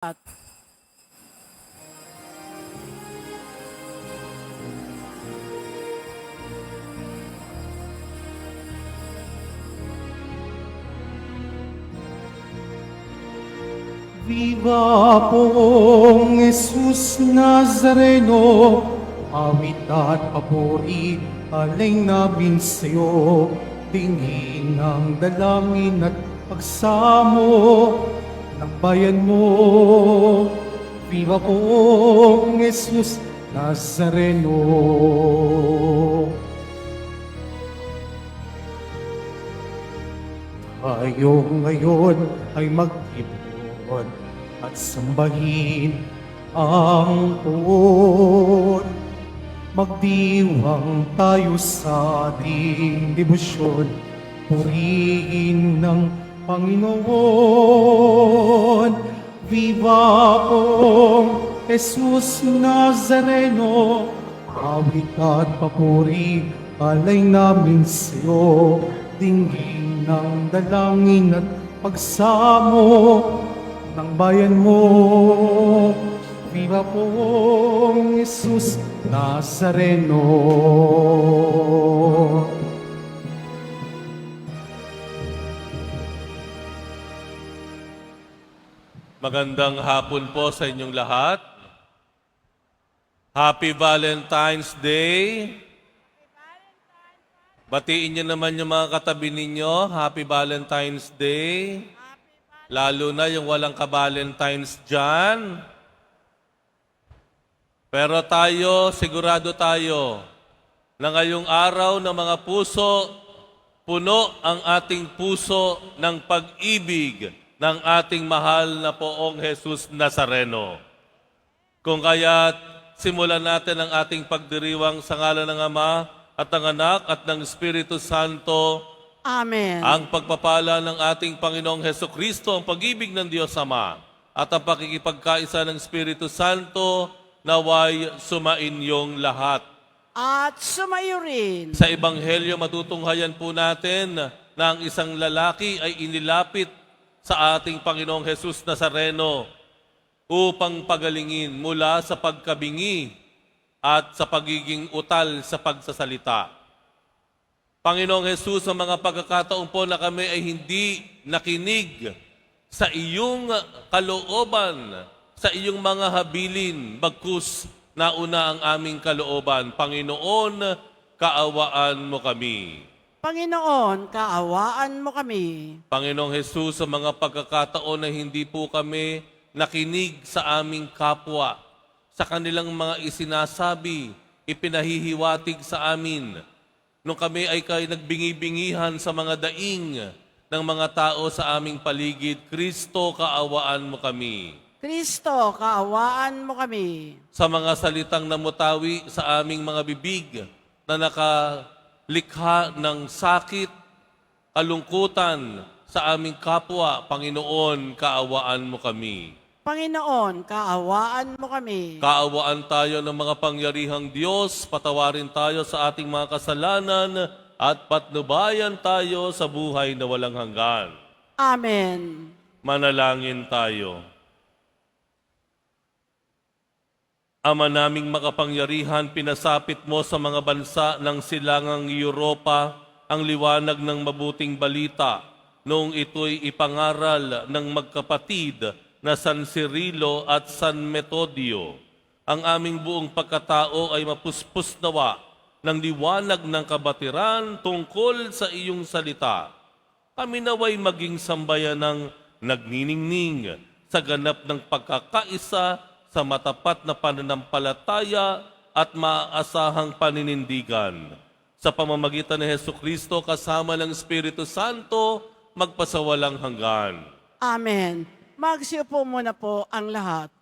At Viva poong Jesus Nazareno, awit at papuri, alay namin sa'yo, tingin ng dalangin at pagsamo ng bayan mo. Viva poong Jesus Nazareno. Tayo ngayon ay mag-ipon at sambahin ang Poon. Magdiwang tayo sa ating debosyon, purihin ng Panginoon. Viva Poong Jesus Nazareno, awit at papuri, alay namin sa'yo, dinggin ng dalangin at pagsamo ng bayan mo. Viva poong Jesus Nazareno. Magandang hapon po sa inyong lahat. Happy Valentine's Day. Batiin niyo naman yung mga katabi ninyo. Happy Valentine's Day. Lalo na yung walang ka-Valentine's dyan. Pero tayo, sigurado tayo na ngayong araw ng mga puso, puno ang ating puso ng pag-ibig ng ating mahal na poong Jesus Nazareno. Kung kaya't simulan natin ang ating pagdiriwang sa ngalan ng Ama at ng Anak at ng Espiritu Santo. Amen. Ang pagpapala ng ating Panginoong Hesukristo, ang pag-ibig ng Diyos Ama, at ang pakikipagkaisa ng Espiritu Santo, naway sumainyong lahat. At sumayo rin. Sa Ebanghelyo, matutunghayan po natin na ang isang lalaki ay inilapit sa ating Panginoong Jesus Nazareno upang pagalingin mula sa pagkabingi at sa pagiging utal sa pagsasalita. Panginoong Jesus, sa mga pagkakataon po na kami ay hindi nakinig sa iyong kalooban, sa iyong mga habilin, bagkus nauna ang aming kalooban. Panginoon, kaawaan mo kami. Panginoon, kaawaan mo kami. Panginoong Jesus, sa mga pagkakataon na hindi po kami nakinig sa aming kapwa, sa kanilang mga isinasabi, ipinahihiwatig sa amin, nung kami ay nagbingi-bingihan sa mga daing ng mga tao sa aming paligid, Kristo, kaawaan mo kami. Kristo, kaawaan mo kami. Sa mga salitang namutawi sa aming mga bibig na nakalikha ng sakit, kalungkutan sa aming kapwa, Panginoon, kaawaan mo kami. Panginoon, kaawaan mo kami. Kaawaan tayo ng mga pangyarihang Diyos, patawarin tayo sa ating mga kasalanan, at patnubayan tayo sa buhay na walang hanggan. Amen. Manalangin tayo. Ama naming makapangyarihan, pinasapit mo sa mga bansa ng silangang Europa ang liwanag ng mabuting balita noong ito'y ipangaral ng magkapatid na San Cirilo at San Metodio. Ang aming buong pagkatao ay mapuspos nawa ng liwanag ng kabatiran tungkol sa iyong salita. Kami naway maging sambayan ng nagniningning sa ganap ng pagkakaisa sa matapat na pananampalataya at maaasahang paninindigan. Sa pamamagitan ni Hesukristo kasama ng Espiritu Santo, magpasawalang hanggan. Amen. Magsiupo muna po ang lahat.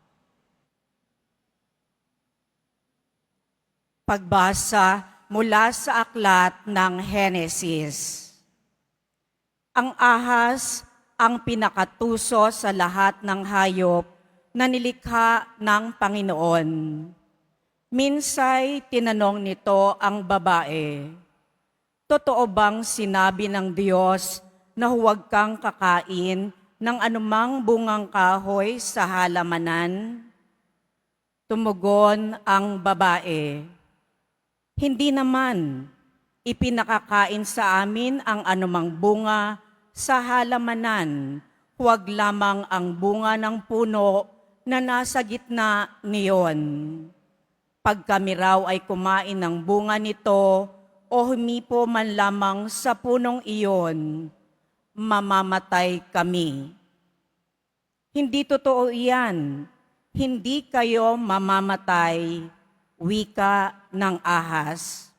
Pagbasa mula sa aklat ng Henesis. Ang ahas ang pinakatuso sa lahat ng hayop na nilikha ng Panginoon. Minsay tinanong nito ang babae, "Totoo bang sinabi ng Diyos na huwag kang kakain ng anumang bungang kahoy sa halamanan? Tumugon ang babae, hindi naman. Ipinakakain sa amin ang anumang bunga sa halamanan, huwag lamang ang bunga ng puno na nasa gitna niyon. Pag kami raw ay kumain ng bunga nito o humipo man lamang sa punong iyon, mamamatay kami. Hindi totoo iyan. Hindi kayo mamamatay, wika ng ahas.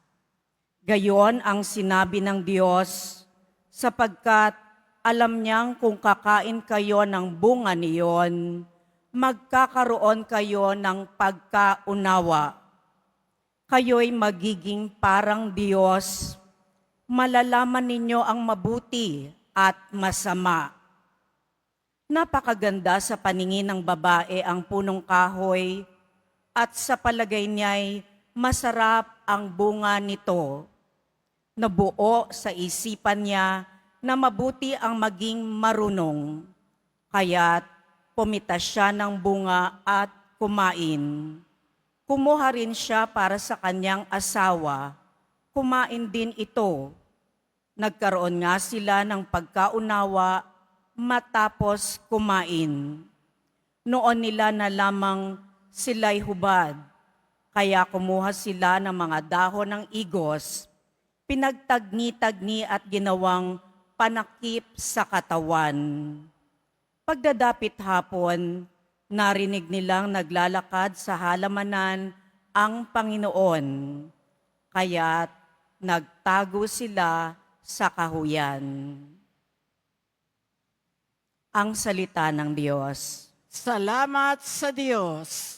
Gayon ang sinabi ng Diyos, sapagkat alam niyang kung kakain kayo ng bunga niyon, magkakaroon kayo ng pagkaunawa. Kayo'y magiging parang Diyos, malalaman ninyo ang mabuti at masama. Napakaganda sa paningin ng babae ang punong kahoy at sa palagay niya'y masarap ang bunga nito. Nabuo sa isipan niya na mabuti ang maging marunong, kaya't pumitas siya ng bunga at kumain. Kumuha rin siya para sa kanyang asawa, kumain din ito. Nagkaroon nga sila ng pagkaunawa matapos kumain. Noon nila na lamang sila'y hubad, kaya kumuha sila ng mga dahon ng igos, pinagtagni-tagni at ginawang panakip sa katawan. Pagdadapit hapon, narinig nilang naglalakad sa halamanan ang Panginoon, kaya't nagtago sila sa kahuyan. Ang salita ng Diyos. Salamat sa Diyos.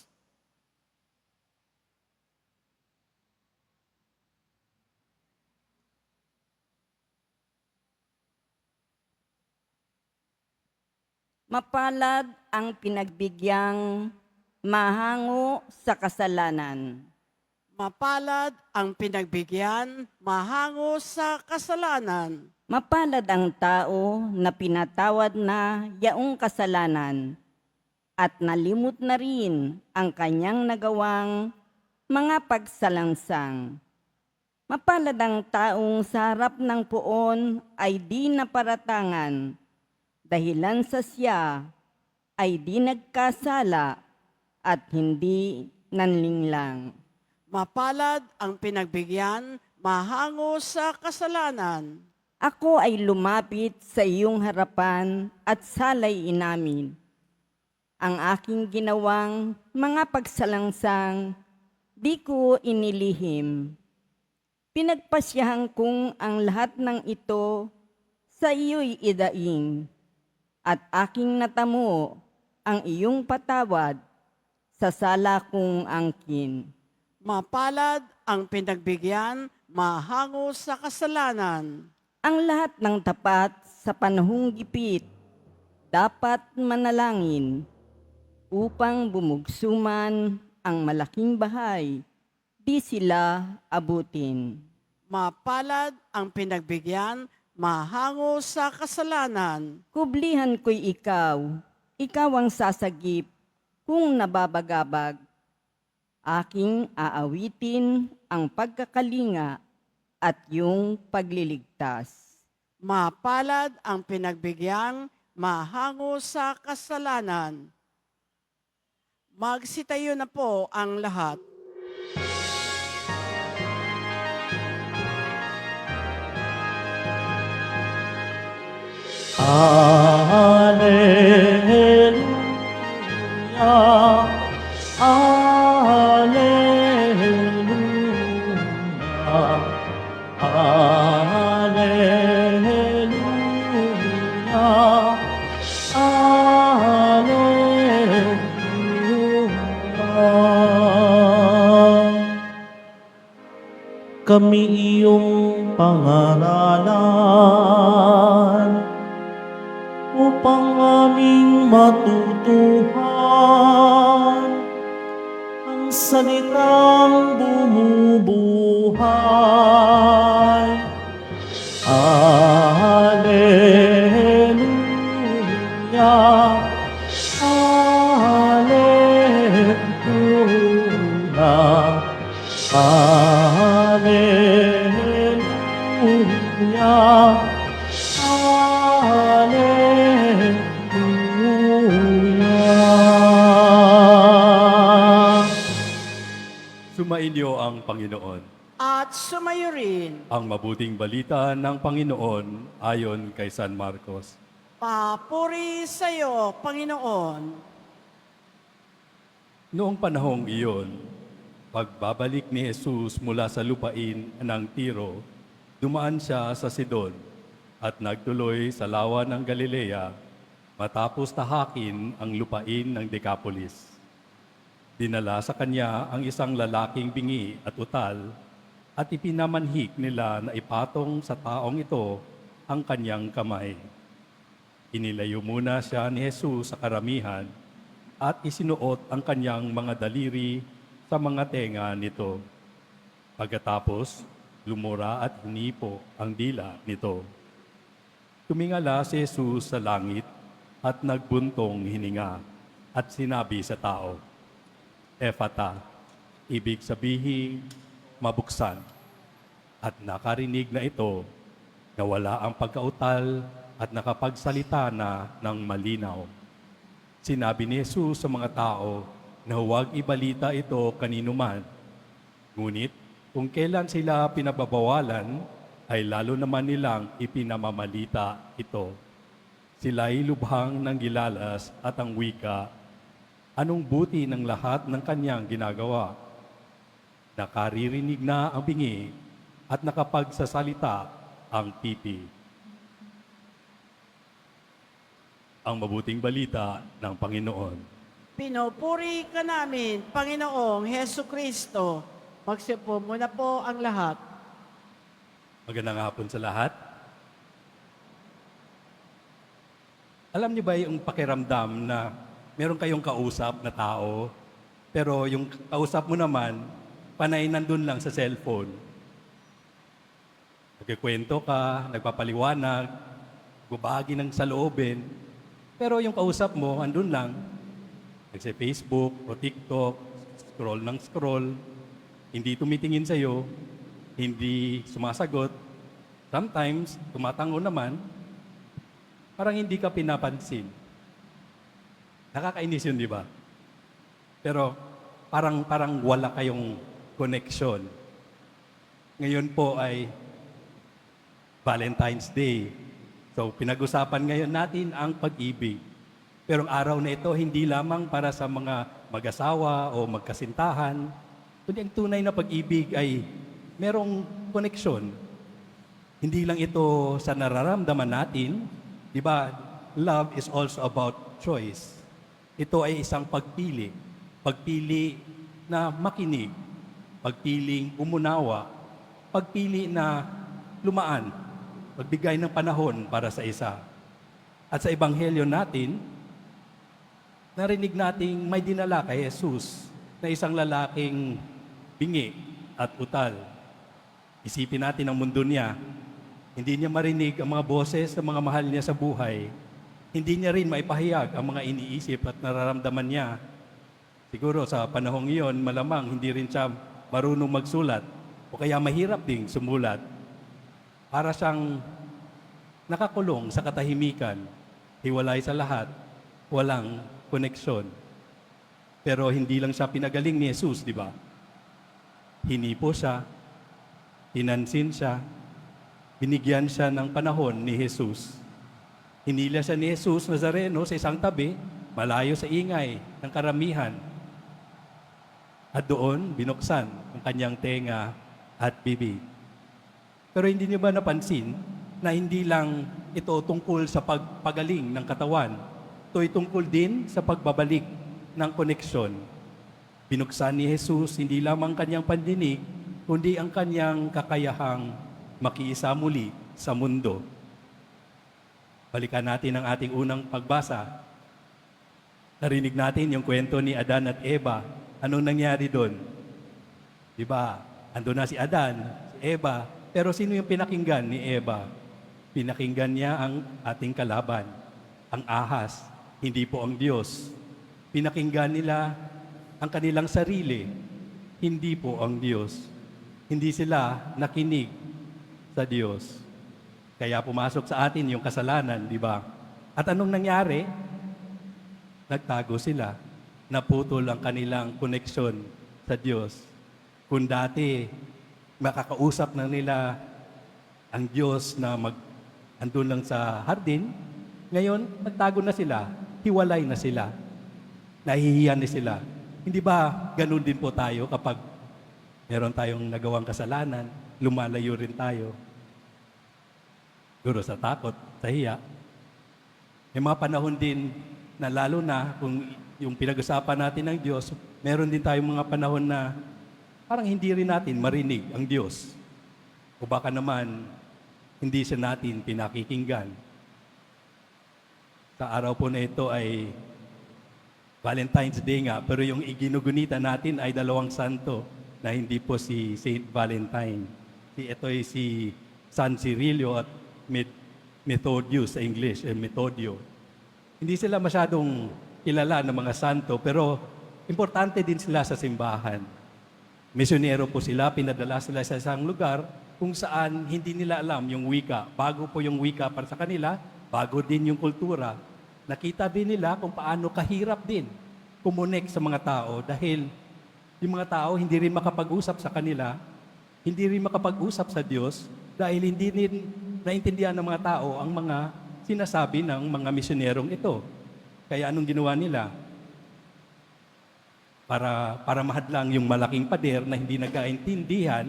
Mapalad ang pinagbigyang mahango sa kasalanan. Mapalad ang pinagbigyan, mahango sa kasalanan. Mapalad ang tao na pinatawad na yaong kasalanan at nalimot na rin ang kanyang nagawang mga pagsalangsang. Mapalad ang taong sa harap ng puon ay di naparatangan, dahilan sa siya ay di nagkasala at hindi nanlinglang. Mapalad ang pinagbigyan, mahango sa kasalanan. Ako ay lumapit sa iyong harapan at salay inamin. Ang aking ginawang mga pagsalangsang, di ko inilihim. Pinagpasyahan kong ang lahat ng ito sa iyo'y idaing, at aking natamo ang iyong patawad sa sala kong angkin. Mapalad ang pinagbigyan, mahango sa kasalanan. Ang lahat ng tapat sa panahong gipit dapat manalangin upang bumugsuman ang malaking bahay, di sila abutin. Mapalad ang pinagbigyan, mahango sa kasalanan. Kublihan ko'y ikaw ang sasagip kung nababagabag. Aking aawitin ang pagkakalinga at yung pagliligtas. Mapalad ang pinagbigyan, mahango sa kasalanan. Magsitayo na po ang lahat. Alleluia, Alleluia, Alleluia, Alleluia. Kami iyong pangaralan upang aming matutuhan ang salitang bumubuhay. Alleluia, Sumainyo ang Panginoon. At sumayo rin. Ang mabuting balita ng Panginoon ayon kay San Marcos. Papuri sa iyo, Panginoon. Noong panahong iyon, pagbabalik ni Jesus mula sa lupain ng Tiro, dumaan siya sa Sidon at nagtuloy sa lawa ng Galilea matapos tahakin ang lupain ng Decapolis. Dinala sa kanya ang isang lalaking bingi at utal at ipinamanhik nila na ipatong sa taong ito ang kanyang kamay. Inilayo muna siya ni Jesus sa karamihan at isinuot ang kanyang mga daliri sa mga tenga nito. Pagkatapos, lumura at hinipo ang dila nito. Tumingala si Jesus sa langit at nagbuntong hininga at sinabi sa tao, Ephata, ibig sabihin, mabuksan. At nakarinig na ito, nawala ang pagkautal at nakapagsalita na ng malinaw. Sinabi ni Jesus sa mga tao na huwag ibalita ito kaninuman. Ngunit kung kailan sila pinababawalan, ay lalo naman nilang ipinamamalita ito. Sila'y lubhang ng gilalas at ang wika, anong buti ng lahat ng kanyang ginagawa. Nakaririnig na ang bingi at nakapagsasalita ang pipi. Ang mabuting balita ng Panginoon. Pinupuri ka namin, Panginoong Hesu Kristo. Magsipo muna po ang lahat. Magandang hapon sa lahat. Alam niyo ba yung pakiramdam na meron kayong kausap na tao, pero yung kausap mo naman, panay nandun lang sa cellphone. Nagkikwento ka, nagpapaliwanag, bubagi ng saloobin, pero yung kausap mo, andun lang. Nagsa Facebook o TikTok, scroll ng scroll, hindi tumitingin sa'yo, hindi sumasagot. Sometimes, tumatango naman, parang hindi ka pinapansin. Nakakainis yun, di ba? Pero parang wala kayong connection. Ngayon po ay Valentine's Day. So, pinag-usapan ngayon natin ang pag-ibig. Pero ang araw na ito, hindi lamang para sa mga mag-asawa o magkasintahan, kundi ang tunay na pag-ibig ay merong koneksyon. Hindi lang ito sa nararamdaman natin, di ba? Love is also about choice. Ito ay isang pagpili. Pagpili na makinig, pagpiling umunawa, pagpili na lumaan, pagbigay ng panahon para sa isa. At sa ebanghelyo natin, narinig nating may dinala kay Jesus na isang lalaking bingi at utal. Isipin natin ang mundo niya. Hindi niya marinig ang mga boses ng mga mahal niya sa buhay. Hindi niya rin maipahayag ang mga iniisip at nararamdaman niya. Siguro sa panahong iyon, malamang hindi rin siya marunong magsulat o kaya mahirap ding sumulat. Para siyang nakakulong sa katahimikan, hiwalay sa lahat, walang koneksyon. Pero hindi lang siya pinagaling ni Jesus, di ba? Hinipo siya, pinansin siya, binigyan siya ng panahon ni Jesus. Hinila siya ni Jesus Nazareno sa isang tabi, malayo sa ingay ng karamihan. At doon, binuksan ang kanyang tenga at bibig. Pero hindi niyo ba napansin na hindi lang ito tungkol sa pagpagaling ng katawan, ito ay tungkol din sa pagbabalik ng koneksyon. Binuksan ni Jesus hindi lamang kanyang pandinig, kundi ang kanyang kakayahang makiisa muli sa mundo. Balikan natin ang ating unang pagbasa. Narinig natin yung kwento ni Adan at Eva. Anong nangyari doon? Diba? Ando na si Adan, si Eva. Pero sino yung pinakinggan ni Eva? Pinakinggan niya ang ating kalaban, ang ahas, hindi po ang Diyos. Pinakinggan nila ang kanilang sarili, hindi po ang Diyos. Hindi sila nakinig sa Diyos. Kaya pumasok sa atin yung kasalanan, di ba? At anong nangyari? Nagtago sila. Naputol ang kanilang koneksyon sa Diyos. Kung dati, makakausap na nila ang Diyos na andun lang sa hardin, ngayon, nagtago na sila, hiwalay na sila, nahihiyan na sila. Hindi ba ganun din po tayo kapag meron tayong nagawang kasalanan, lumalayo rin tayo? Siguro sa takot, sa hiya. May mga panahon din na lalo na kung yung pinag-usapan natin ng Diyos, meron din tayong mga panahon na parang hindi rin natin marinig ang Diyos. O baka naman, hindi siya natin pinakikinggan. Sa araw po na ito ay Valentine's Day nga, pero yung iginugunita natin ay dalawang santo na hindi po si Saint Valentine. Ito ay si San Cirilio at Methodius sa English, Methodio. Hindi sila masyadong kilala ng mga santo, pero importante din sila sa simbahan. Misyonero po sila, pinadala sila sa isang lugar kung saan hindi nila alam yung wika. Bago po yung wika para sa kanila, bago din yung kultura. Nakita din nila kung paano kahirap din kumunik sa mga tao dahil yung mga tao hindi rin makapag-usap sa kanila, hindi rin makapag-usap sa Diyos dahil hindi rin naintindihan ng mga tao ang mga sinasabi ng mga misyonerong ito. Kaya anong ginawa nila? Para mahadlang yung malaking pader na hindi nagkaintindihan,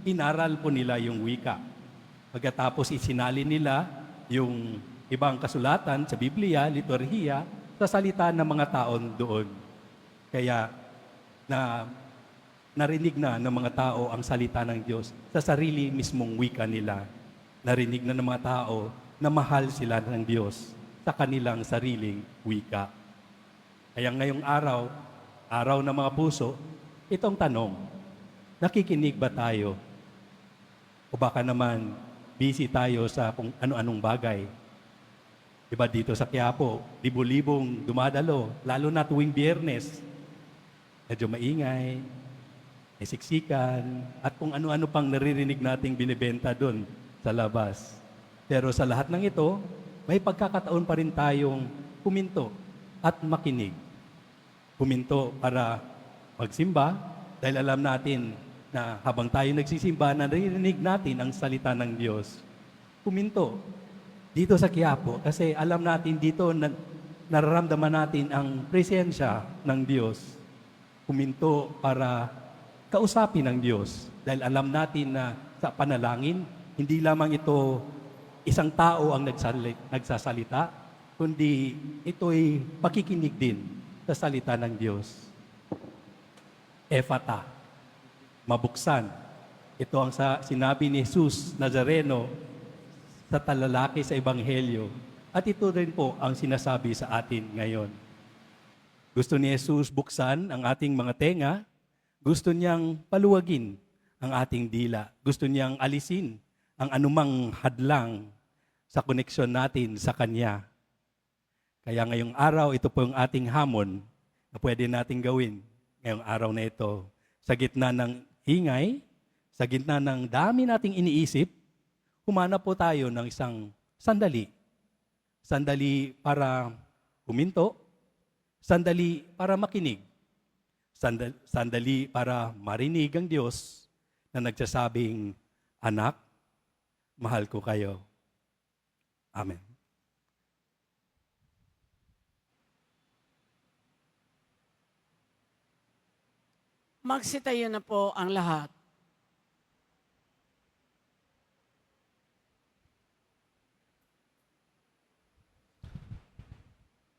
inaral po nila yung wika. Pagkatapos isinali nila yung ibang kasulatan sa Biblia, liturhiya, sa salita ng mga taon doon. Kaya narinig na ng mga tao ang salita ng Diyos sa sarili mismong wika nila. Narinig na ng mga tao na mahal sila ng Diyos sa kanilang sariling wika. Kaya ngayong araw ng mga puso, itong tanong, nakikinig ba tayo? O baka naman, busy tayo sa kung ano-anong bagay? Diba dito sa Quiapo, libo-libong dumadalo, lalo na tuwing Biyernes. Medyo maingay, may siksikan, at kung ano-ano pang naririnig nating binibenta doon sa labas. Pero sa lahat ng ito, may pagkakataon pa rin tayong huminto at makinig. Huminto para magsimba dahil alam natin na habang tayo nagsisimba, naririnig natin ang salita ng Diyos. Huminto dito sa Quiapo kasi alam natin dito na nararamdaman natin ang presensya ng Diyos. Huminto para kausapin ng Diyos dahil alam natin na sa panalangin, hindi lamang ito isang tao ang nagsasalita, kundi ito'y pakikinig din sa salita ng Diyos. Ephata, mabuksan. Ito ang sinabi ni Jesus Nazareno sa talalaki sa Ebanghelyo. At ito rin po ang sinasabi sa atin ngayon. Gusto ni Jesus buksan ang ating mga tenga. Gusto niyang paluwagin ang ating dila. Gusto niyang alisin ang anumang hadlang sa koneksyon natin sa Kanya. Kaya ngayong araw, ito po yung ating hamon na pwede nating gawin ngayong araw na ito. Sa gitna ng ingay, sa gitna ng dami nating iniisip, humanap po tayo ng isang sandali. Sandali para huminto, sandali para makinig, sandali para marinig ang Diyos na nagsasabing, "Anak, mahal ko kayo." Amen. Magsitayo na po ang lahat.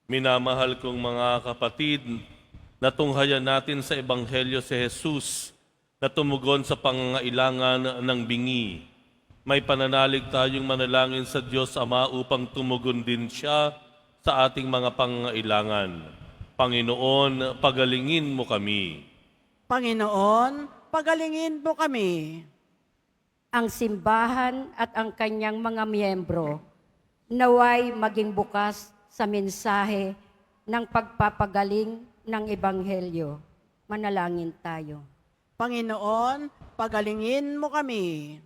Minamahal kong mga kapatid, natunghayan natin sa Ebanghelyo si Jesus na tumugon sa pangangailangan ng bingi. May pananalig tayong manalangin sa Diyos Ama upang tumugon din siya sa ating mga pangangailangan. Panginoon, pagalingin mo kami. Panginoon, pagalingin mo kami. Ang simbahan at ang kanyang mga miyembro naway maging bukas sa mensahe ng pagpapagaling ng Ebanghelyo. Manalangin tayo. Panginoon, pagalingin mo kami.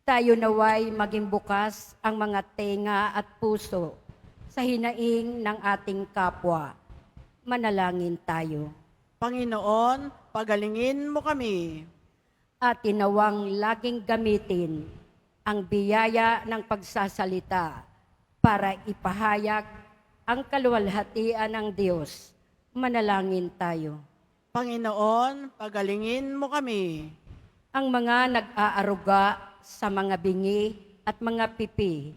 Tayo naway maging bukas ang mga tenga at puso sa hinaing ng ating kapwa. Manalangin tayo. Panginoon, pagalingin mo kami. At tinawang laging gamitin ang biyaya ng pagsasalita para ipahayag ang kaluwalhatian ng Diyos. Manalangin tayo. Panginoon, pagalingin mo kami. Ang mga nag-aaruga sa mga bingi at mga pipi,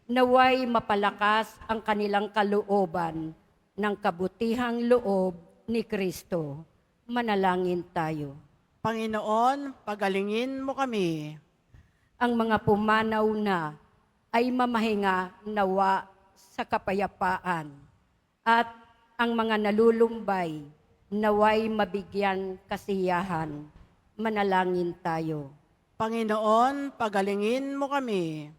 naway mapalakas ang kanilang kalooban ng kabutihang loob ni Kristo. Manalangin tayo. Panginoon, pagalingin mo kami. Ang mga pumanaw na ay mamahinga nawa sa kapayapaan at ang mga nalulumbay naway mabigyan kasiyahan. Manalangin tayo. Panginoon, pagalingin mo kami.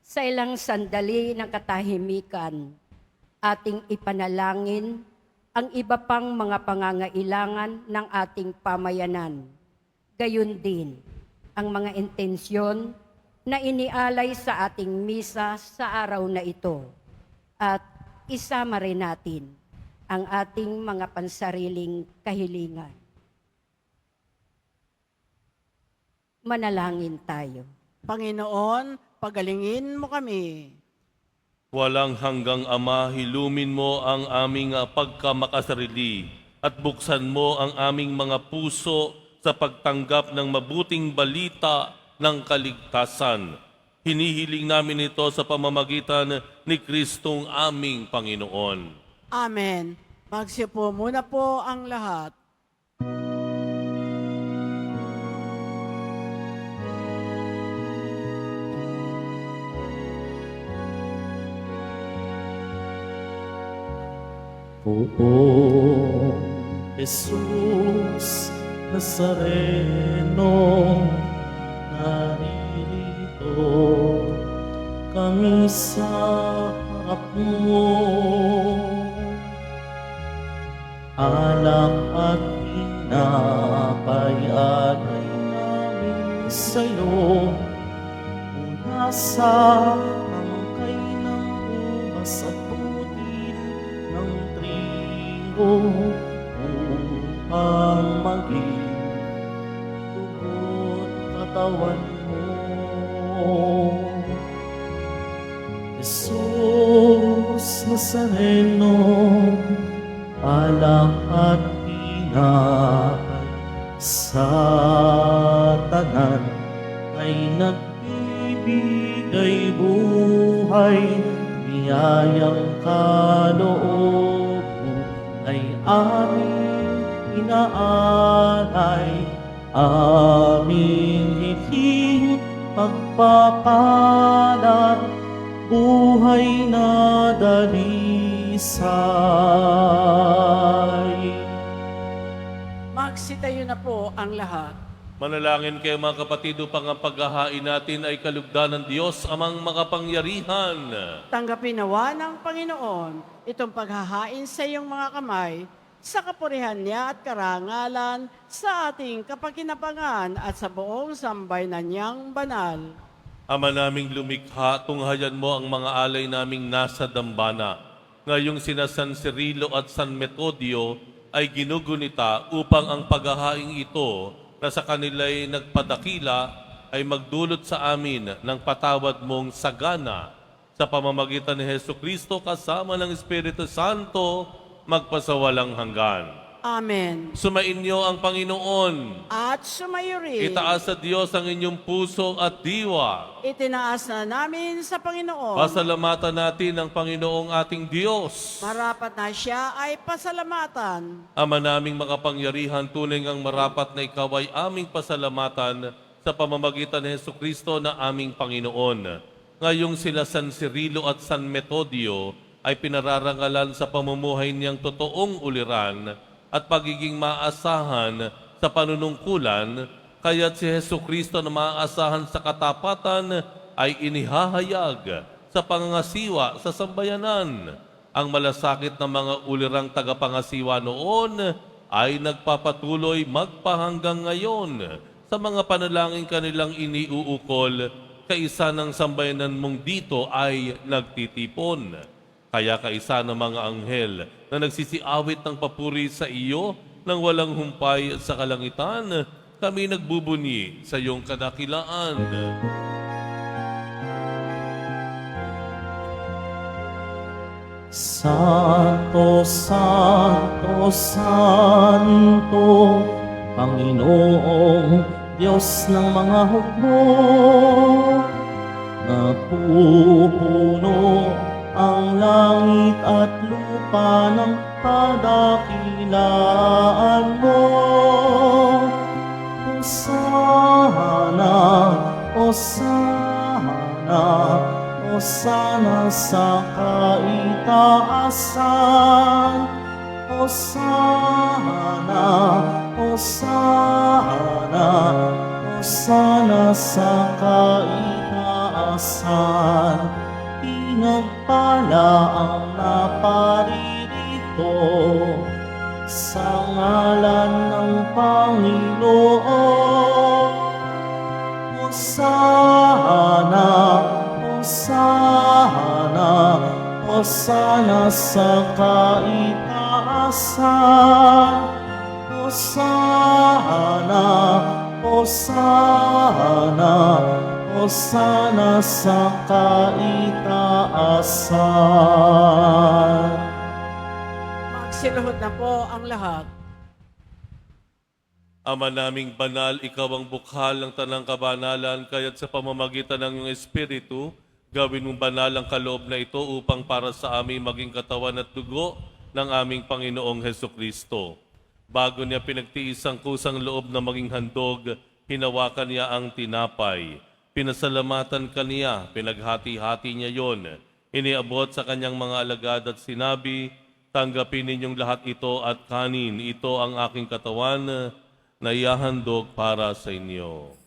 Sa ilang sandali ng katahimikan, ating ipanalangin ang iba pang mga pangangailangan ng ating pamayanan. Gayon din, ang mga intensyon na inialay sa ating misa sa araw na ito. At isama rin natin ang ating mga pansariling kahilingan. Manalangin tayo. Panginoon, pagalingin mo kami. Walang hanggang Ama, hilumin mo ang aming pagkamakasarili at buksan mo ang aming mga puso sa pagtanggap ng mabuting balita ng kaligtasan. Hinihiling namin ito sa pamamagitan ni Kristong aming Panginoon. Amen. Magsipo muna po ang lahat. Poong Jesus Nazareno, naririto kami sa harap mo. Alak at pinapay alay namin sa'yo, mula sa angkay ng ubas at putil ng trigo, upang maging tugot katawan mo. Jesus Nazareno, alak at pinapay sa tanan ay nagbibigay buhay, biyayang kaloob mo ay aming inaalay, aming hiling pagpapalat, buhay na dalisay. Magsitayo na po ang lahat. Manalangin kayo mga kapatid upang ang paghahain natin ay kalugdan ng Diyos amang makapangyarihan. Tanggapin nawa ng Panginoon itong paghahain sa iyong mga kamay sa kapurihan niya at karangalan sa ating kapakinabangan at sa buong sambayanan niyang banal. Ama naming lumikha, tunghayan mo ang mga alay naming nasa dambana. Ngayong sina San Cirilo at San Metodio ay ginugunita upang ang paghahaing ito na sa kanila'y nagpadakila ay magdulot sa amin ng patawad mong sagana sa pamamagitan ni Hesukristo kasama ng Espiritu Santo magpasawalang hanggan. Amen. Sumainyo ang Panginoon. At sumayo rin. Itaas sa Diyos ang inyong puso at diwa. Itinaas na namin sa Panginoon. Pasalamatan natin ang Panginoong ating Diyos. Marapat na siya ay pasalamatan. Ama naming makapangyarihan, tunay ang marapat na ikaw ay aming pasalamatan sa pamamagitan ni Hesukristo na aming Panginoon. Ngayong sila San Cirilo at San Metodio ay pinararangalan sa pamumuhay niyang totoong uliran at pagiging maasahan sa panunungkulan, kaya't si Hesukristo na maasahan sa katapatan ay inihahayag sa pangangasiwa sa sambayanan. Ang malasakit ng mga ulirang tagapangasiwa noon ay nagpapatuloy magpahanggang ngayon sa mga panalangin kanilang iniuukol, kaisa ng sambayanan mong dito ay nagtitipon. Kaya kaisa ng mga anghel na nagsisiawit ng papuri sa iyo nang walang humpay at sa kalangitan, kami nagbubunyi sa iyong kadakilaan. Santo, Santo, Santo, Panginoong Diyos ng mga hukbo, napupuno ang langit at lupa ng kadakilaan mo. Hosana, Hosana, Hosana sa kaitaasan. Hosana, Hosana, Hosana sa kaitaasan. Pinagpala ang naparirito sa ngalan ng Panginoon. Hosana, Hosana, Hosana sa kaitaasan. Hosana, Hosana, Hosana sa kaitaasan. Magsiluhod na po ang lahat. Ama naming banal, ikaw ang bukhal ng tanang kabanalan, kaya't sa pamamagitan ng iyong Espiritu, gawin mong banal ang kaloob na ito upang para sa amin maging katawan at dugo ng aming Panginoong Hesukristo. Bago niya pinagtiis ang kusang loob na maging handog, hinawakan niya ang tinapay. Pinasalamatan kaniya, pinaghati-hati niya yon. Iniabot sa kanyang mga alagad at sinabi, tanggapin ninyong lahat ito at kanin, ito ang aking katawan na ihahandog para sa inyo.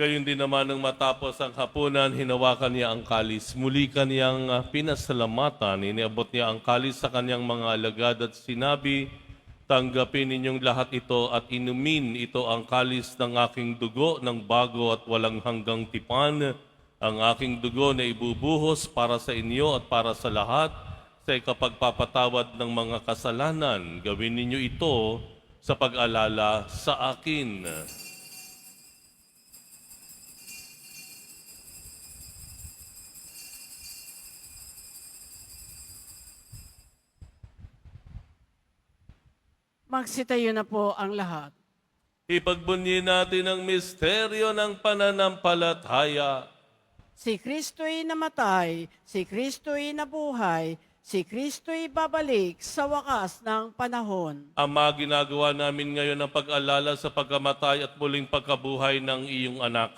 Gayon din naman nang matapos ang hapunan, hinawakan niya ang kalis. Muli kaniyang pinasalamatan, iniabot niya ang kalis sa kanyang mga alagad at sinabi, tanggapin ninyong lahat ito at inumin, ito ang kalis ng aking dugo ng bago at walang hanggang tipan, ang aking dugo na ibubuhos para sa inyo at para sa lahat sa ikapagpapatawad ng mga kasalanan. Gawin ninyo ito sa pag-alala sa akin. Magsitayo na po ang lahat. Ipagbunyi natin ang misteryo ng pananampalataya. Si Kristo'y namatay, si Kristo'y nabuhay, si Kristo'y babalik sa wakas ng panahon. Ama, ginagawa namin ngayon ang pag-alala sa pagkamatay at muling pagkabuhay ng iyong anak.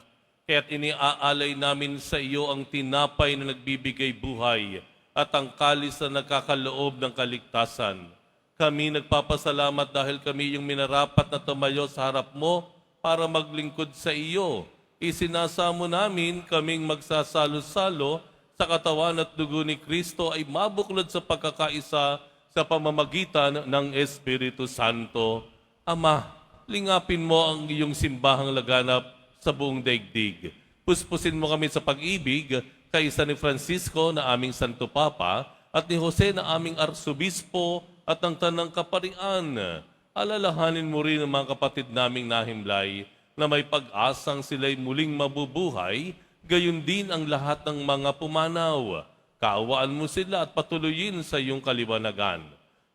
Kaya't iniaalay namin sa iyo ang tinapay na nagbibigay buhay at ang kalis na nagkakaloob ng kaligtasan. Kami nagpapasalamat dahil kami yung minarapat na tumayo sa harap mo para maglingkod sa iyo. Isinasamo namin kaming magsasalo-salo sa katawan at dugo ni Kristo ay mabuklod sa pagkakaisa sa pamamagitan ng Espiritu Santo. Ama, lingapin mo ang iyong simbahang laganap sa buong daigdig. Puspusin mo kami sa pag-ibig kaysa ni Francisco na aming Santo Papa at ni Jose na aming Arsobispo at ang tanang kaparian. Alalahanin mo rin ang mga kapatid naming nahimlay na may pag-asang sila'y muling mabubuhay, gayon din ang lahat ng mga pumanaw. Kaawaan mo sila at patuloyin sa iyong kaliwanagan.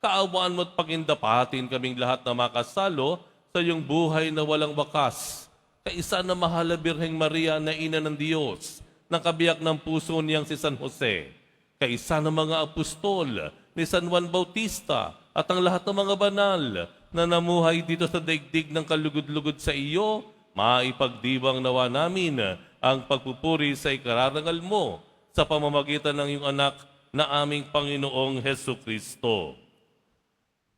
Kaawaan mo at pagindapatin kaming lahat na makasalo sa iyong buhay na walang wakas. Kaisa na mahal na Birheng Maria na Ina ng Diyos, ng kabiyak ng puso niyang si San Jose. Kaisa ng mga apostol ni San Juan Bautista at ang lahat ng mga banal na namuhay dito sa daigdig ng kalugod-lugod sa iyo, maipagdiwang nawa namin ang pagpupuri sa ikararangal mo sa pamamagitan ng iyong anak na aming Panginoong Hesukristo.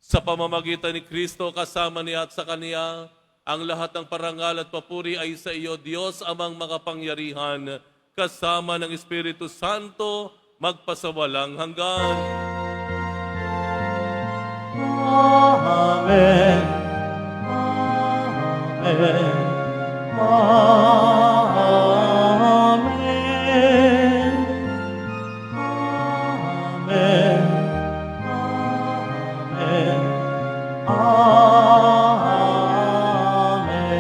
Sa pamamagitan ni Kristo kasama niya at sa Kaniya, ang lahat ng parangal at papuri ay sa iyo, Diyos amang makapangyarihan, kasama ng Espiritu Santo, magpasawalang hanggan. Amen. Amen. Amen. Amen. Amen. Amen.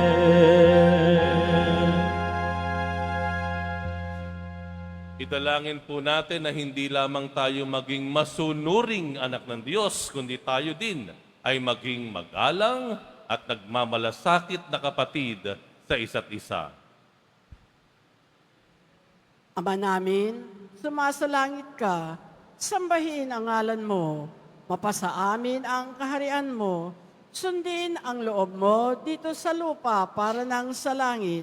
Idalangin po natin na hindi lamang tayo maging masunuring anak ng Diyos, kundi tayo din ay maging magalang at nagmamalasakit na kapatid sa isa't isa. Ama namin, sumasalangit ka, sambahin ang ngalan mo, mapasa amin ang kaharian mo, sundin ang loob mo dito sa lupa para nang sa langit.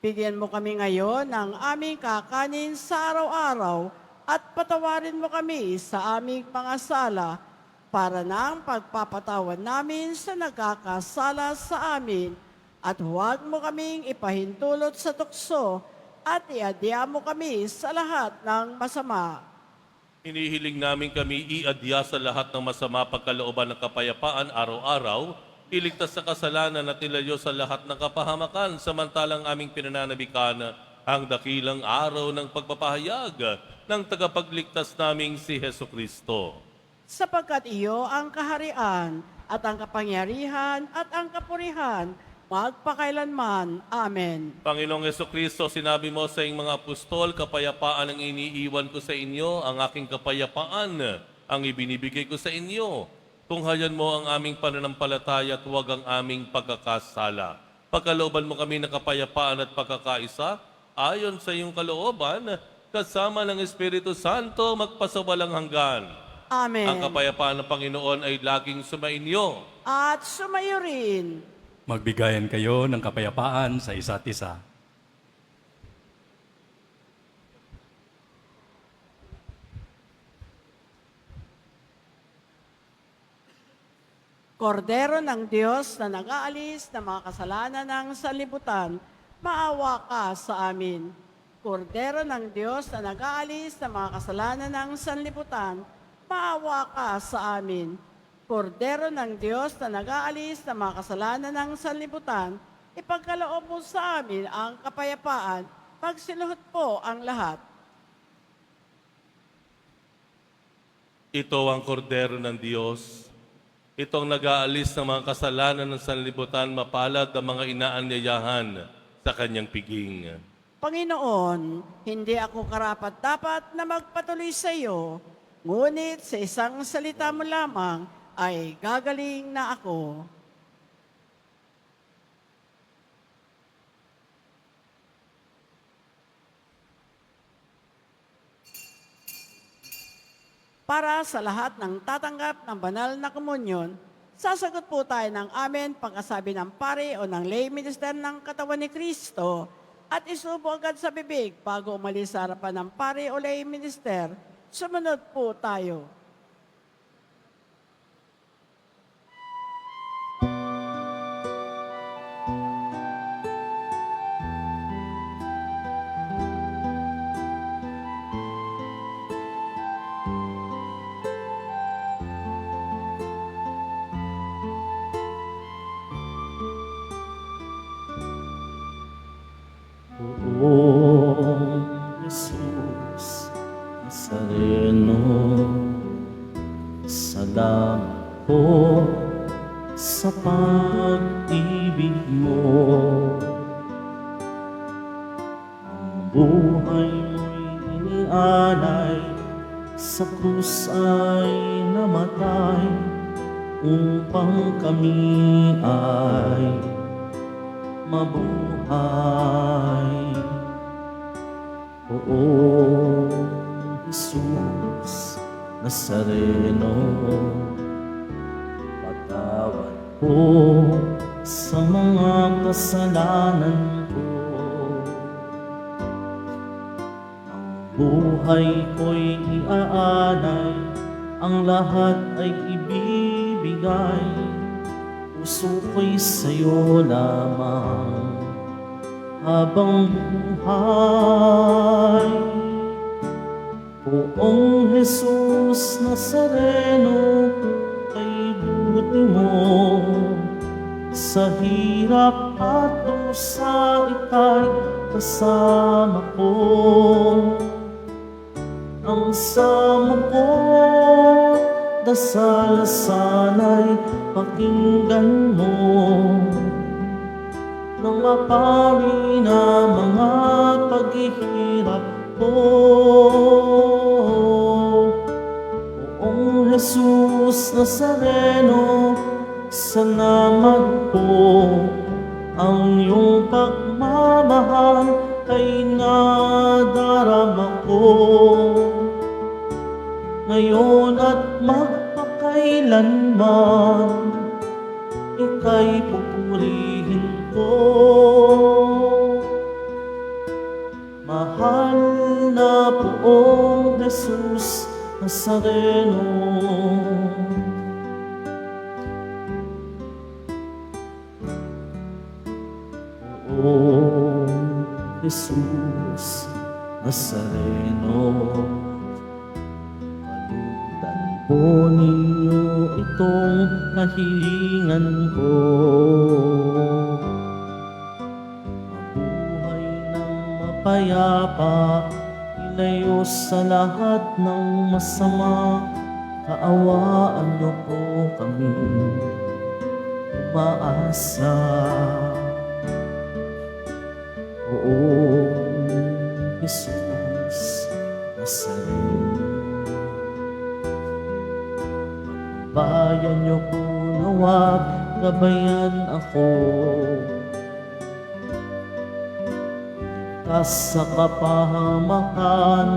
Bigyan mo kami ngayon ng aming kakanin sa araw-araw at patawarin mo kami sa aming mga sala para nang pagpapatawan namin sa nagkakasala sa amin at huwag mo kaming ipahintulot sa tukso at iadya mo kami sa lahat ng masama. Inihiling namin kami iadya sa lahat ng masama pagkalooban ng kapayapaan araw-araw, iligtas sa kasalanan at ilayo sa lahat ng kapahamakan, samantalang aming pinananabikan ang dakilang araw ng pagpapahayag ng tagapagligtas naming si Heso Kristo. Sapagkat iyo ang kaharian at ang kapangyarihan at ang kapurihan magpakailanman. Amen. Panginoong Heso Kristo, sinabi mo sa iyong mga apostol, kapayapaan ang iniiwan ko sa inyo, ang aking kapayapaan ang ibinibigay ko sa inyo. Tunghayan mo ang aming pananampalataya at huwag ang aming pagkakasala. Pagkalooban mo kami ng kapayapaan at pagkakaisa, ayon sa iyong kalooban, kasama ng Espiritu Santo, magpasawalang hanggan. Amen. Ang kapayapaan ng Panginoon ay laging sumainyo. At sumayo rin. Magbigayan kayo ng kapayapaan sa isa't isa. Kordero ng Diyos na nag-aalis ng mga kasalanan ng sanlibutan, maawa ka sa amin. Kordero ng Diyos na nag-aalis ng mga kasalanan ng sanlibutan, maawa ka sa amin. Kordero ng Diyos na nag-aalis ng mga kasalanan ng sanlibutan, ipagkaloob mo sa amin ang kapayapaan, pagsiluhot po ang lahat. Ito ang kordero ng Diyos. Itong nag-aalis ng mga kasalanan ng sanlibutan, mapalad ang mga inaanyayahan sa kanyang piging. Panginoon, hindi ako karapat-dapat na magpatuloy sa iyo, ngunit sa isang salita mo lamang ay gagaling na ako. Para sa lahat ng tatanggap ng banal na komunyon, sasagot po tayo ng amen pagkasabi ng pari o ng lay minister ng katawan ni Kristo at isubo agad sa bibig bago umalis sa harapan ng pari o lay minister. Sumunod po tayo. Poong Jesus Nazareno, salamat po sa pag-ibig mo. Ang buhay mo'y inialay, sa krus ay namatay, upang kami ay mabuhay. Oo, Jesus Nazareno, patawad po sa mga kasalanan ko. Ang buhay ko'y iaalay, ang lahat ay ibibigay. Puso ko'y sa'yo lamang habang buhay. Poong Jesus Nazareno, kay buti mo sa hirap at dusa ika'y kasama ko. Ang samo ko, dasal sana'y pakinggan mo, nang mapari na mga paghihirap ko. Oong Jesus Nazareno, salamat po. Ang iyong pagmamahal ay nadarama ko, ngayon at magpakailanman, ika'y pupurihin ko. Mahal na poong Jesus Nazareno, poong Jesus Nazareno, palutan po ninyo itong kahilingan ko. Mabuhay ng mapayapa, ilayo sa lahat ng masama. Kaawaan niyo po kami, umaasa. Poong Jesus Nazareno, bayan niyo po nawag, gabayan ako. Ligtas sa kapahamakan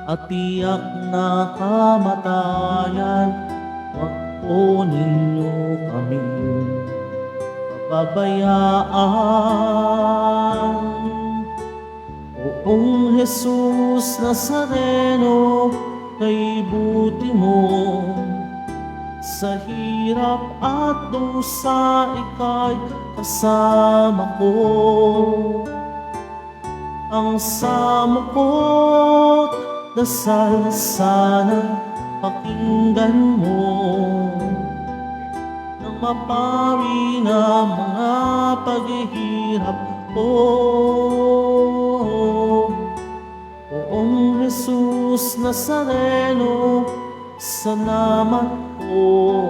at tiyak na kamatayan, wag po ninyo kami pababayaan. Poong Jesus Nazareno, kay buti mo, sa hirap at dusa ika'y kasama ko. Ang samo ko't dasal sana pakinggan mo, nang mapari na mga paghihirap ko. Poong Jesus Nazareno, salamat po.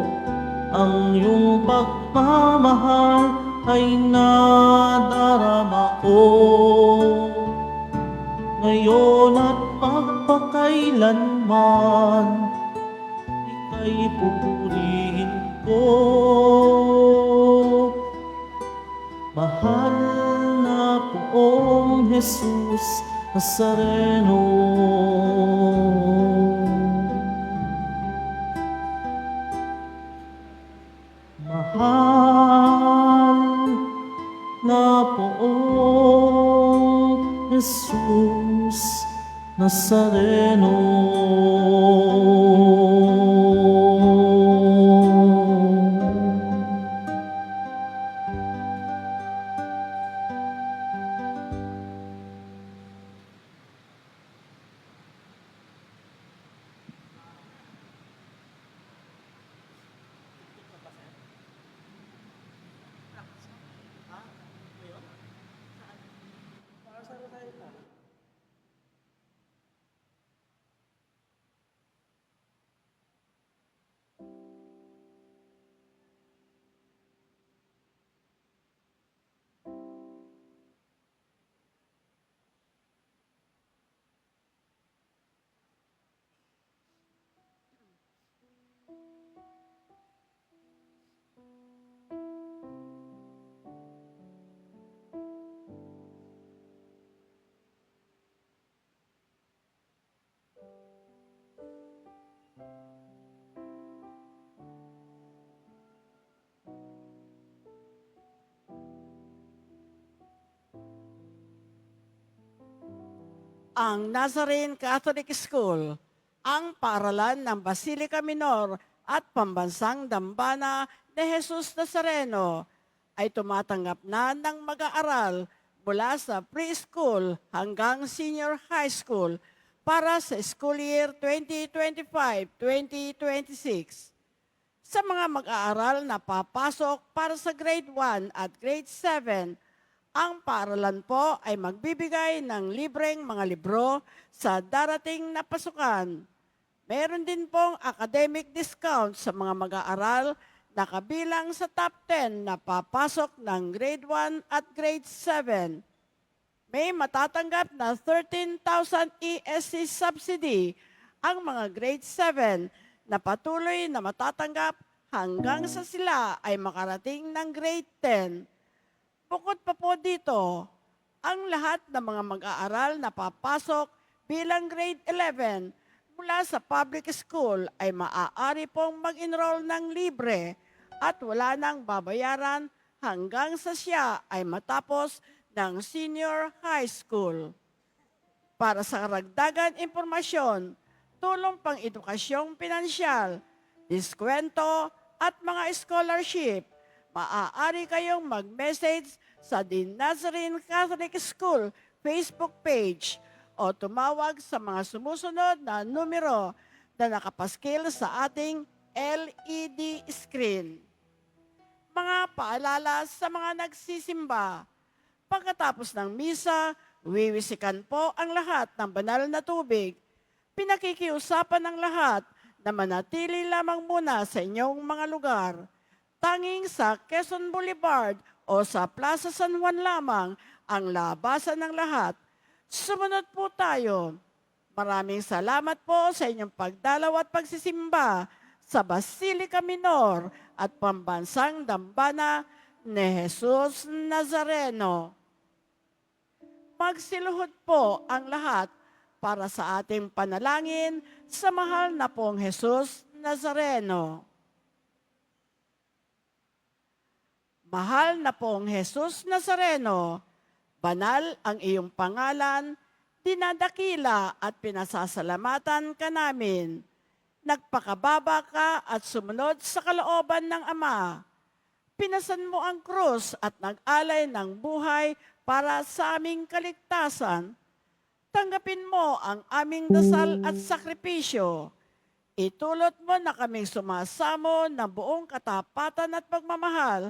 Ang iyong pagmamahal ay nadarama ko, ngayon at magpakailanman, ika'y pupurihin ko. Mahal na poong Jesus Nazareno, mahal na poong Jesus Nazareno. Ang Nazarene Catholic School, ang paaralan ng Basilica Minor at Pambansang Dambana de Jesus Nazareno ay tumatanggap na ng mag-aaral mula sa preschool hanggang senior high school para sa school year 2025-2026. Sa mga mag-aaral na papasok para sa grade 1 at grade 7, ang paaralan po ay magbibigay ng libreng mga libro sa darating na pasukan. Meron din pong academic discount sa mga mag-aaral na kabilang sa top 10 na papasok ng grade 1 at grade 7. May matatanggap na 13,000 ESC subsidy ang mga grade 7 na patuloy na matatanggap hanggang sa sila ay makarating ng grade 10. Bukod pa po dito, ang lahat ng mga mag-aaral na papasok bilang grade 11 mula sa public school ay maaari pong mag-enroll ng libre at wala nang babayaran hanggang sa siya ay matapos ng senior high school. Para sa karagdagan impormasyon, tulong pang edukasyong pinansyal, diskwento at mga scholarship, maaari kayong mag-message sa The Nazarene Catholic School Facebook page o tumawag sa mga sumusunod na numero na nakapaskil sa ating LED screen. Mga paalala sa mga nagsisimba. Pagkatapos ng misa, wiwisikan po ang lahat ng banal na tubig. Pinakikiusapan ng lahat na manatili lamang muna sa inyong mga lugar. Tanging sa Quezon Boulevard o sa Plaza San Juan lamang ang labasan ng lahat. Sumunod po tayo. Maraming salamat po sa inyong pagdalaw at pagsisimba sa Basilica Minor at Pambansang Dambana ni Jesus Nazareno. Magsiluhod po ang lahat para sa ating panalangin sa mahal na pong Jesus Nazareno. Mahal na pong Jesus Nazareno, banal ang iyong pangalan, dinadakila at pinasasalamatan ka namin. Nagpakababa ka at sumunod sa kalooban ng Ama. Pinasan mo ang krus at nag-alay ng buhay para sa aming kaligtasan. Tanggapin mo ang aming dasal at sakripisyo. Itulot mo na kaming sumasamo ng buong katapatan at pagmamahal,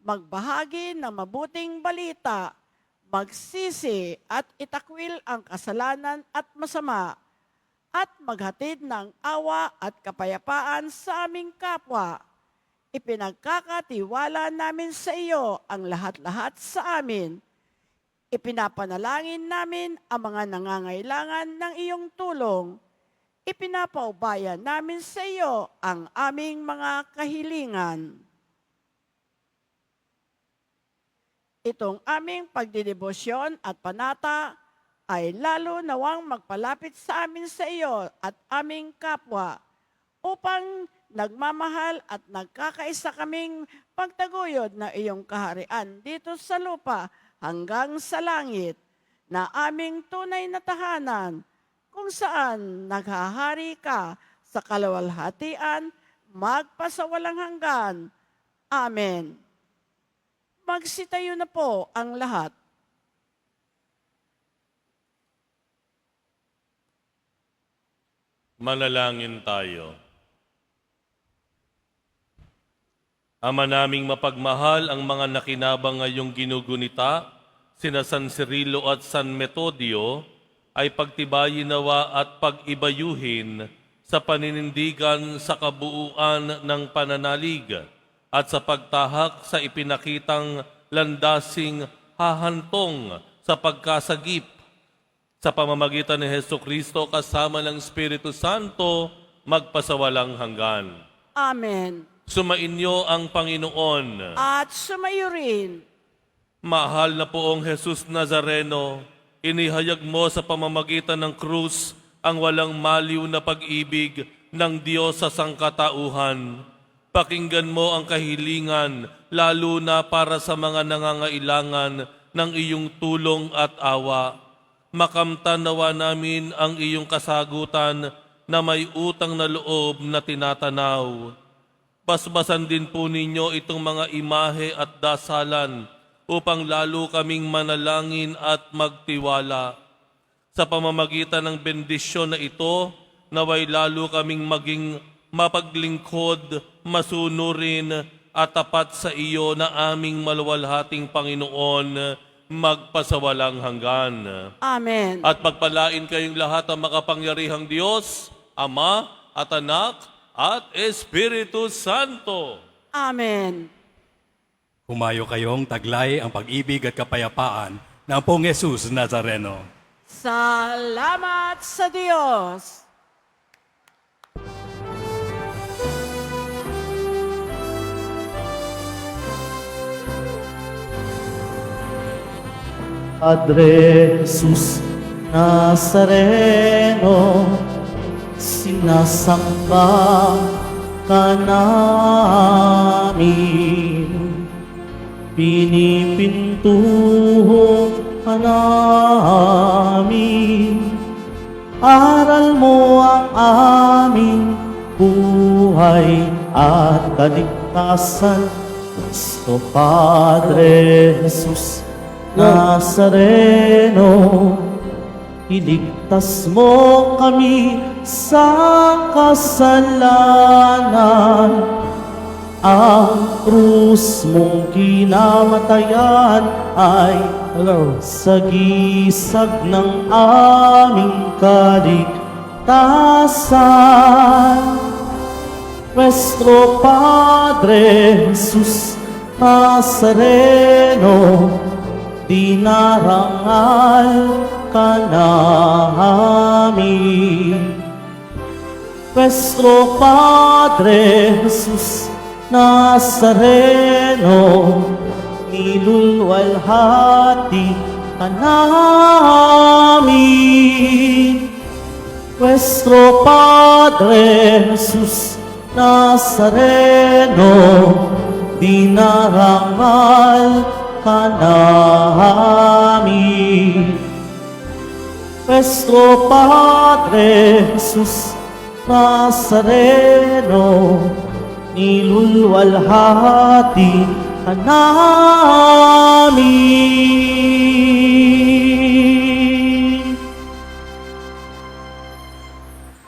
magbahagi ng mabuting balita, magsisi at itakwil ang kasalanan at masama, at maghatid ng awa at kapayapaan sa aming kapwa. Ipinagkakatiwala namin sa iyo ang lahat-lahat sa amin. Ipinapanalangin namin ang mga nangangailangan ng iyong tulong. Ipinapaubaya namin sa iyo ang aming mga kahilingan. Itong aming pagdidebosyon at panata ay lalo nawang magpalapit sa amin sa iyo at aming kapwa upang nagmamahal at nagkakaisa kaming pagtaguyod na iyong kaharian dito sa lupa hanggang sa langit, na aming tunay na tahanan, kung saan naghahari ka sa kalawalhatian, magpasawalang hanggan. Amen. Magsitayo na po ang lahat. Manalangin tayo. Ama naming mapagmahal, ang mga nakinabang ngayong ginugunita, sina San Cirilo at San Metodio, ay pagtibayin nawa at pag-ibayuhin sa paninindigan sa kabuuan ng pananalig at sa pagtahak sa ipinakitang landasing hahantong sa pagkasagip. Sa pamamagitan ni Hesukristo kasama ng Espiritu Santo, magpasawalang hanggan. Amen. Sumainyo ang Panginoon. At sumayo rin. Mahal na poong Jesus Nazareno, inihayag mo sa pamamagitan ng krus ang walang maliw na pag-ibig ng Diyos sa sangkatauhan. Pakinggan mo ang kahilingan, lalo na para sa mga nangangailangan ng iyong tulong at awa. Makamtan nawa namin ang iyong kasagutan na may utang na loob na tinatanaw. Basbasan din po ninyo itong mga imahe at dasalan upang lalo kaming manalangin at magtiwala. Sa pamamagitan ng bendisyon na ito, naway lalo kaming maging mapaglingkod masunurin at tapat sa iyo na aming maluwalhating Panginoon, magpasawalang hanggan. Amen. At pagpalain kayong lahat ang makapangyarihang Diyos, Ama at Anak at Espiritu Santo. Amen. Humayo kayong taglay ang pag-ibig at kapayapaan ng Pong Jesus Nazareno. Salamat sa Diyos. Padre Jesus Nazareno, sinasamba ka namin, pinipintuho ka namin, aral mo ang aming buhay at kaligtasan. Cristo Padre Jesus Nazareno, iligtas mo kami sa kasalanan. Ang krus mong kinamatayan ay sagisag ng aming kaligtasan. Nuestro Padre Jesus Nazareno, dinarangal ka namin. Nuestro Padre Jesus Nazareno, nilulwalhati ka namin. Nuestro Padre Jesus Nazareno, dinarangal ka namin. Nuestro Padre Jesus Nazareno, nilulwalhati ka namin.